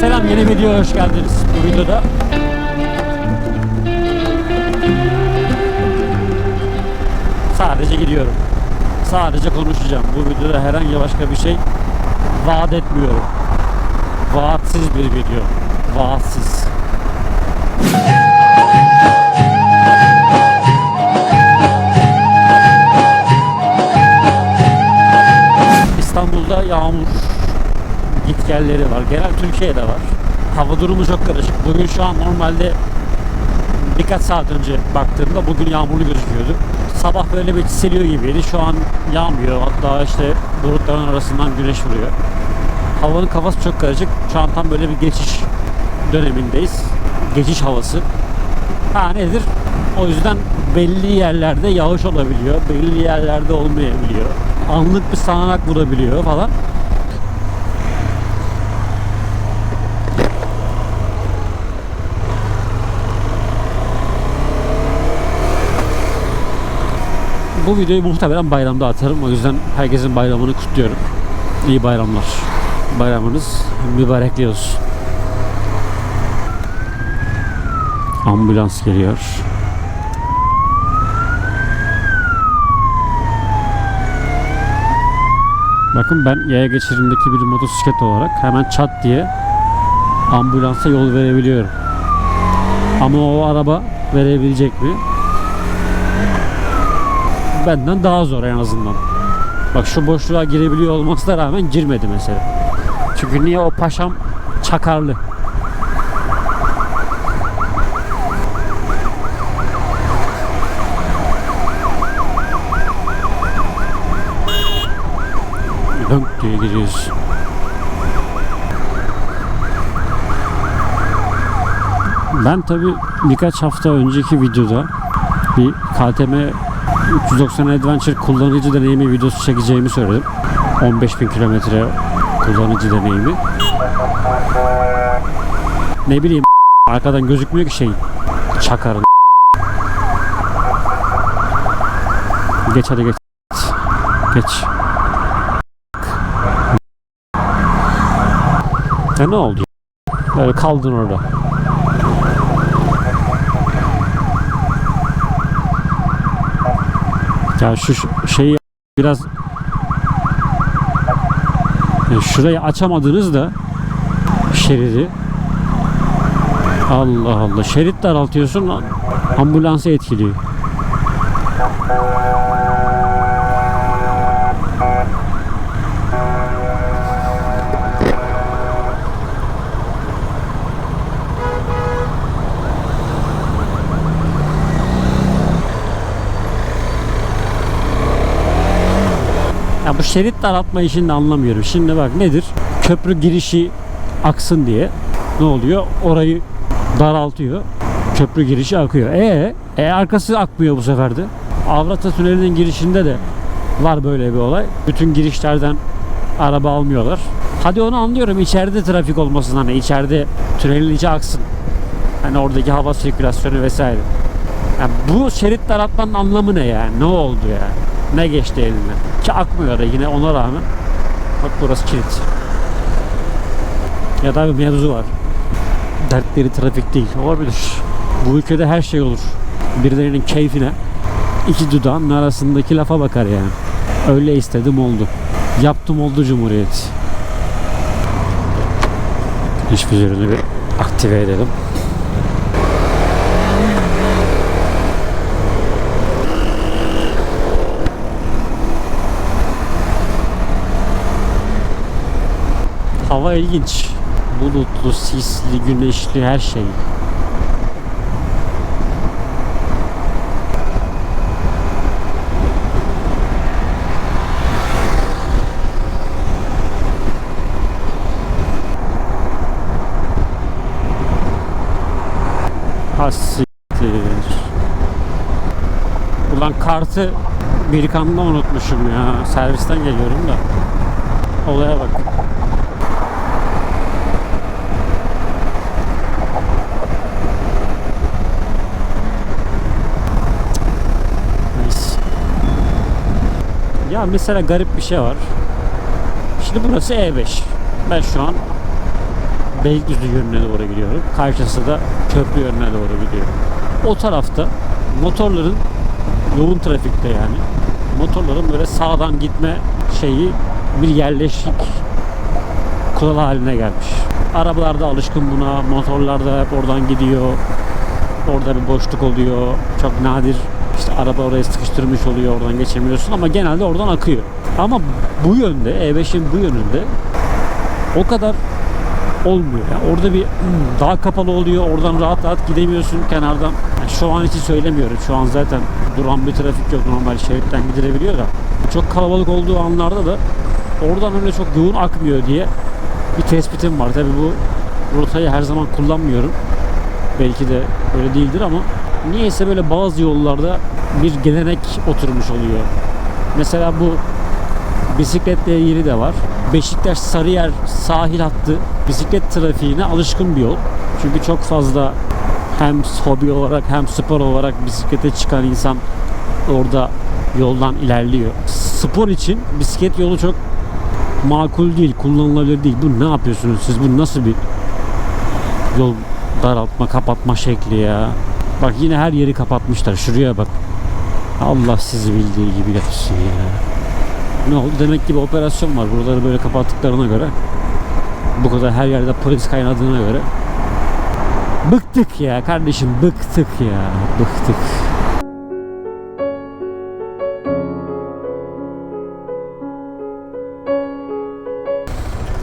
Selam, yeni videoya hoş geldiniz. Bu videoda sadece gidiyorum. Sadece konuşacağım. Bu videoda herhangi başka bir şey vaat etmiyorum. Vaatsiz bir video. Vaatsiz. İstanbul'da yağmur gitgelleri var. Genel Türkiye'de var. Hava durumu çok karışık. Bugün şu an normalde birkaç saat önce baktığımda bugün yağmurlu gözüküyordu. Sabah böyle bir çiseliyor gibiydi. Şu an yağmıyor. Hatta işte bulutların arasından güneş vuruyor. Havanın kafası çok karışık. Şu an tam böyle bir geçiş dönemindeyiz. Geçiş havası. Nedir? O yüzden belli yerlerde yağış olabiliyor. Belli yerlerde olmayabiliyor. Anlık bir sağanak vurabiliyor falan. Bu videoyu muhtemelen bayramda atarım. O yüzden herkesin bayramını kutluyorum. İyi bayramlar. Bayramınız mübarekli olsun. Ambulans geliyor. Bakın ben yaya geçidindeki bir motosiklet olarak hemen çat diye ambulansa yol verebiliyorum. Ama o araba verebilecek mi? Benden daha zor en azından. Bak şu boşluğa girebiliyor olmasına rağmen girmedi mesela. Çünkü niye? O paşam çakarlı. Hınk diye giriyoruz. Ben tabi birkaç hafta önceki videoda bir KTM 390 Adventure kullanıcı deneyimi videosu çekeceğimi söyledim. 15.000 kilometre kullanıcı deneyimi. Ne bileyim, arkadan gözükmüyor ki şey, çakarın. Geç hadi geç. Geç. Ya ne oldu? Böyle kaldın orada. Ya şu şeyi biraz, yani şurayı açamadınız da şeridi. Allah Allah, şerit daraltıyorsun, ambulansı etkiliyor. Ya bu şerit daraltma işini de anlamıyorum. Şimdi bak nedir? Köprü girişi aksın diye ne oluyor? Orayı daraltıyor. Köprü girişi akıyor. Arkası akmıyor bu sefer de. Avrata Tüneli'nin girişinde de var böyle bir olay. Bütün girişlerden araba almıyorlar. Hadi onu anlıyorum. İçeride trafik olmasın, hani içeride tünelin içi aksın. Hani oradaki hava sirkülasyonu vesaire. Yani bu şerit daraltmanın anlamı ne yani? Ne oldu yani? Ne geçti eline? Ki akmıyor da yine ona rağmen. Bak burası kilit. Ya da bir mevzu var. Dertleri trafik değil. Olabilir. Bu ülkede her şey olur. Birilerinin keyfine iki dudağın arasındaki lafa bakar yani. Öyle istedim oldu. Yaptım oldu Cumhuriyet. Hiçbir yerini bir aktive edelim. Hava ilginç. Bulutlu, sisli, güneşli, her şey. Hassiktir. Ulan kartı Birkan'da unutmuşum ya. Servisten geliyorum da. Olaya bak. Ya mesela garip bir şey var. Şimdi burası E5. Ben şu an Beylikdüzü yönüne doğru gidiyorum. Karşısı da köprü yönüne doğru gidiyor. O tarafta motorların yoğun trafikte yani motorların böyle sağdan gitme şeyi bir yerleşik kural haline gelmiş. Arabalar da alışkın buna, motorlar da hep oradan gidiyor. Orada bir boşluk oluyor. Çok nadir işte araba oraya sıkıştırmış oluyor, oradan geçemiyorsun ama genelde oradan akıyor. Ama bu yönde, E5'in bu yönünde o kadar olmuyor. Yani orada bir daha kapalı oluyor. Oradan rahat rahat gidemiyorsun kenardan. Yani şu an için söylemiyorum. Şu an zaten duran bir trafik yok. Normal şeritten gidilebiliyor da. Çok kalabalık olduğu anlarda da oradan öyle çok yoğun akmıyor diye bir tespitim var. Tabii bu rotayı her zaman kullanmıyorum. Belki de öyle değildir ama niyeyse böyle bazı yollarda bir gelenek oturmuş oluyor. Mesela bu bisikletle ilgili de var. Beşiktaş-Sarıyer sahil hattı bisiklet trafiğine alışkın bir yol. Çünkü çok fazla hem hobi olarak hem spor olarak bisiklete çıkan insan orada yoldan ilerliyor. Spor için bisiklet yolu çok makul değil, kullanılabilir değil. Bu ne yapıyorsunuz siz? Bu nasıl bir yol daraltma, kapatma şekli ya? Bak yine her yeri kapatmışlar. Şuraya bak. Allah sizi bildiği gibi yapsın ya. Ne oldu? Demek ki bir operasyon var. Buraları böyle kapattıklarına göre, bu kadar her yerde polis kaynadığına göre bıktık ya kardeşim, bıktık ya. Bıktık.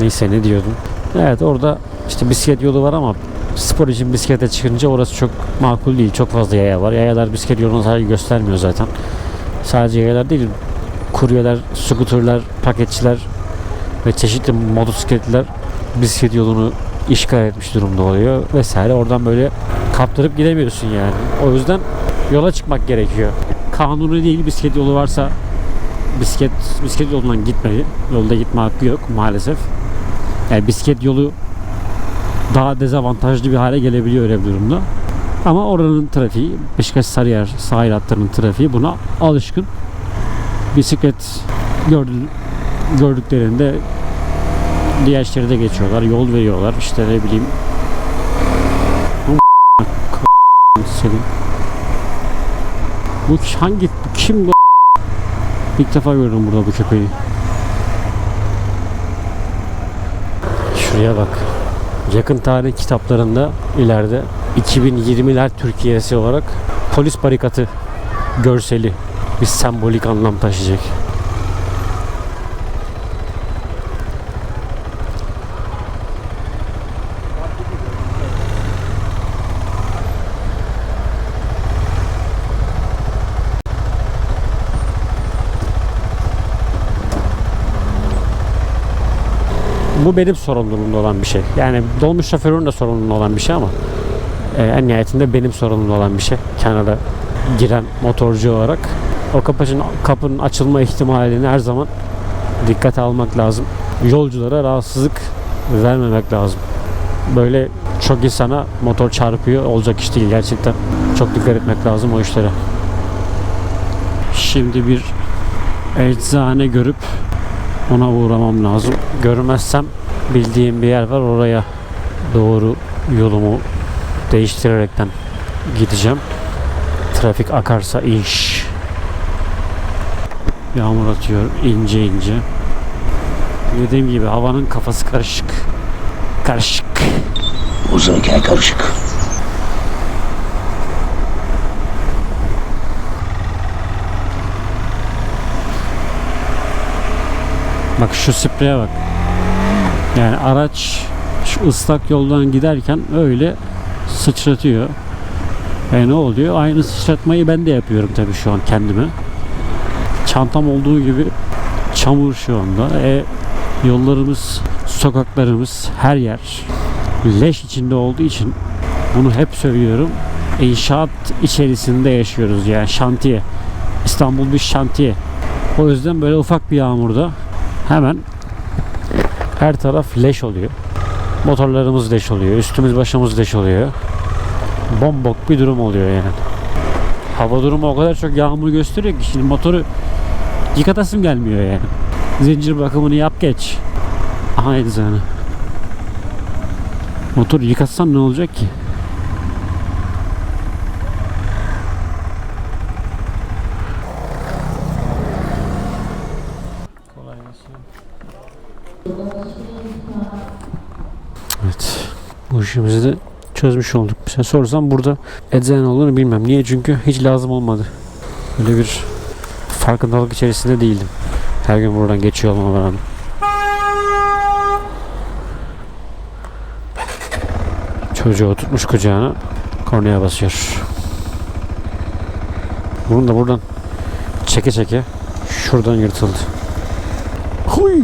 Neyse ne diyordum? Evet orada işte bisiklet yolu var ama spor için bisiklete çıkınca orası çok makul değil. Çok fazla yaya var. Yayalar bisiklet yoluna saygı göstermiyor zaten. Sadece yayalar değil, kuryeler, skuterler, paketçiler ve çeşitli motosikletliler bisiklet yolunu işgal etmiş durumda oluyor vesaire. Oradan böyle kaptırıp gidemiyorsun yani. O yüzden yola çıkmak gerekiyor. Kanuni değil, bisiklet yolu varsa bisiklet yolundan gitmeli. Yolda gitme hakkı yok maalesef. Yani bisiklet yolu daha dezavantajlı bir hale gelebiliyor öyle bir durumda. Ama oranın trafiği, Beşiktaş-Sarıyer sahil hatlarının trafiği buna alışkın. Bisiklet gördüklerinde diğer şeride geçiyorlar, yol veriyorlar. İşte ne bileyim. Bu hangi, kim bu? İlk defa gördüm burada bu köpeği. Şuraya bak. Yakın tarih kitaplarında ileride 2020'ler Türkiye'si olarak polis barikatı görseli bir sembolik anlam taşıyacak. Bu benim sorumluluğumda olan bir şey. Yani dolmuş şoförün de sorumluluğunda olan bir şey ama en nihayetinde benim sorumluluğumda olan bir şey. Kenara giren motorcu olarak o kapının açılma ihtimalini her zaman dikkate almak lazım. Yolculara rahatsızlık vermemek lazım. Böyle çok insana motor çarpıyor. Olacak iş değil gerçekten. Çok dikkat etmek lazım o işlere. Şimdi bir eczane görüp ona uğramam lazım. Görmezsem bildiğim bir yer var, oraya doğru yolumu değiştirerekten gideceğim. Trafik akarsa inş. Yağmur atıyor ince ince. Dediğim gibi havanın kafası karışık. Karışık. Uzayken karışık. Bak şu spreye bak. Yani araç şu ıslak yoldan giderken öyle sıçratıyor. Ne oluyor? Aynı sıçratmayı ben de yapıyorum tabii şu an kendime. Çantam olduğu gibi çamur şu anda. Yollarımız, sokaklarımız, her yer leş içinde olduğu için bunu hep söylüyorum. İnşaat içerisinde yaşıyoruz yani şantiye. İstanbul bir şantiye. O yüzden böyle ufak bir yağmurda hemen her taraf leş oluyor. Motorlarımız leş oluyor. Üstümüz başımız leş oluyor. Bombok bir durum oluyor yani. Hava durumu o kadar çok yağmur gösteriyor ki şimdi motoru yıkatasım gelmiyor yani. Zincir bakımını yap geç. Aha eczane. Motor yıkatsan ne olacak ki? Kolay gelsin. Evet. Bu işimizi de çözmüş olduk. Bir şey sorsam burada eczane olduğunu bilmem. Niye? Çünkü hiç lazım olmadı. Öyle bir farkındalık içerisinde değildim. Her gün buradan geçiyor olmama rağmen. Çocuğu oturtmuş kucağına, kornaya basıyor. Bunu da buradan çeke çeke şuradan yırtıldı. Huy!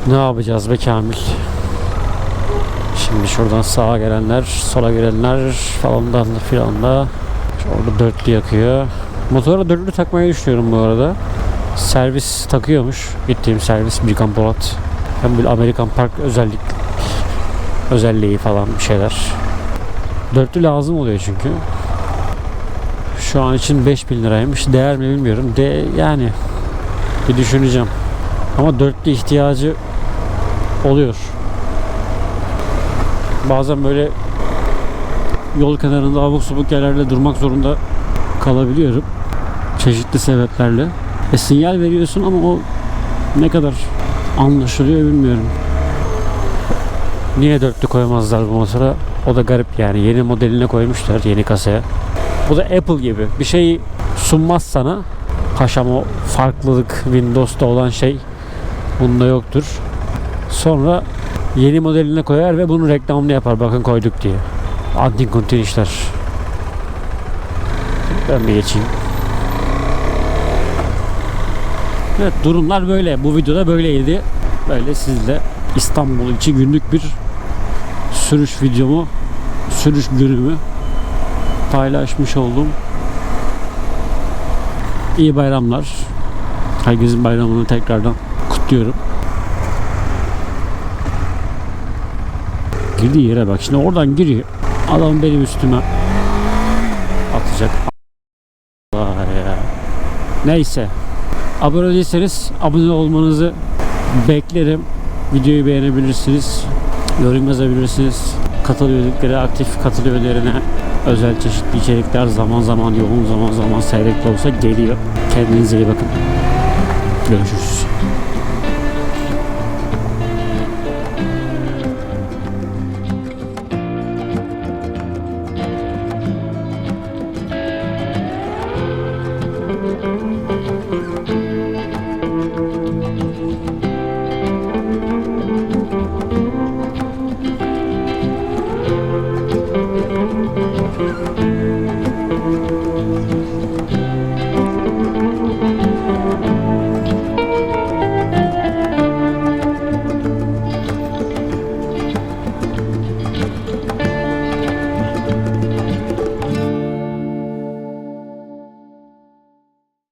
Ne yapacağız be Kamil? Şimdi şuradan sağa gelenler, sola gelenler falandan filanla. Orada dörtlü yakıyor. Motora dörtlü takmayı düşünüyorum bu arada. Servis takıyormuş. Gittiğim servis Birkan Polat. Hem bir Amerikan Park özelliği falan bir şeyler. Dörtlü lazım oluyor çünkü. Şu an için 5.000 liraymış. Değer mi bilmiyorum. Yani bir düşüneceğim. Ama dörtlü ihtiyacı oluyor. Bazen böyle yol kenarında abuk subuk yerlerde durmak zorunda kalabiliyorum. Çeşitli sebeplerle. Sinyal veriyorsun ama o ne kadar anlaşılıyor bilmiyorum. Niye dörtlü koymazlar bu motora? O da garip yani. Yeni modeline koymuşlar, yeni kasaya. Bu da Apple gibi. Bir şey sunmaz sana. Paşam o farklılık Windows'ta olan şey bunda yoktur. Sonra yeni modeline koyar ve bunun reklamını yapar. Bakın koyduk diye. Antin kuntin işler. Ben bir geçeyim. Evet, durumlar böyle. Bu videoda böyleydi. Böyle sizle İstanbul için günlük bir sürüş videomu, sürüş günümü paylaşmış oldum. İyi bayramlar. Herkesin bayramını tekrardan kutluyorum. Girdiği yere bak. Şimdi oradan giriyor. Adam benim üstüme atacak. Allah ya. Neyse. Abone değilseniz abone olmanızı beklerim. Videoyu beğenebilirsiniz. Yorum yazabilirsiniz. Katıl üyelikleri, aktif katıl üyelerine özel çeşitli içerikler zaman zaman yoğun, zaman zaman seyrek de olsa geliyor. Kendinize iyi bakın. Görüşürüz.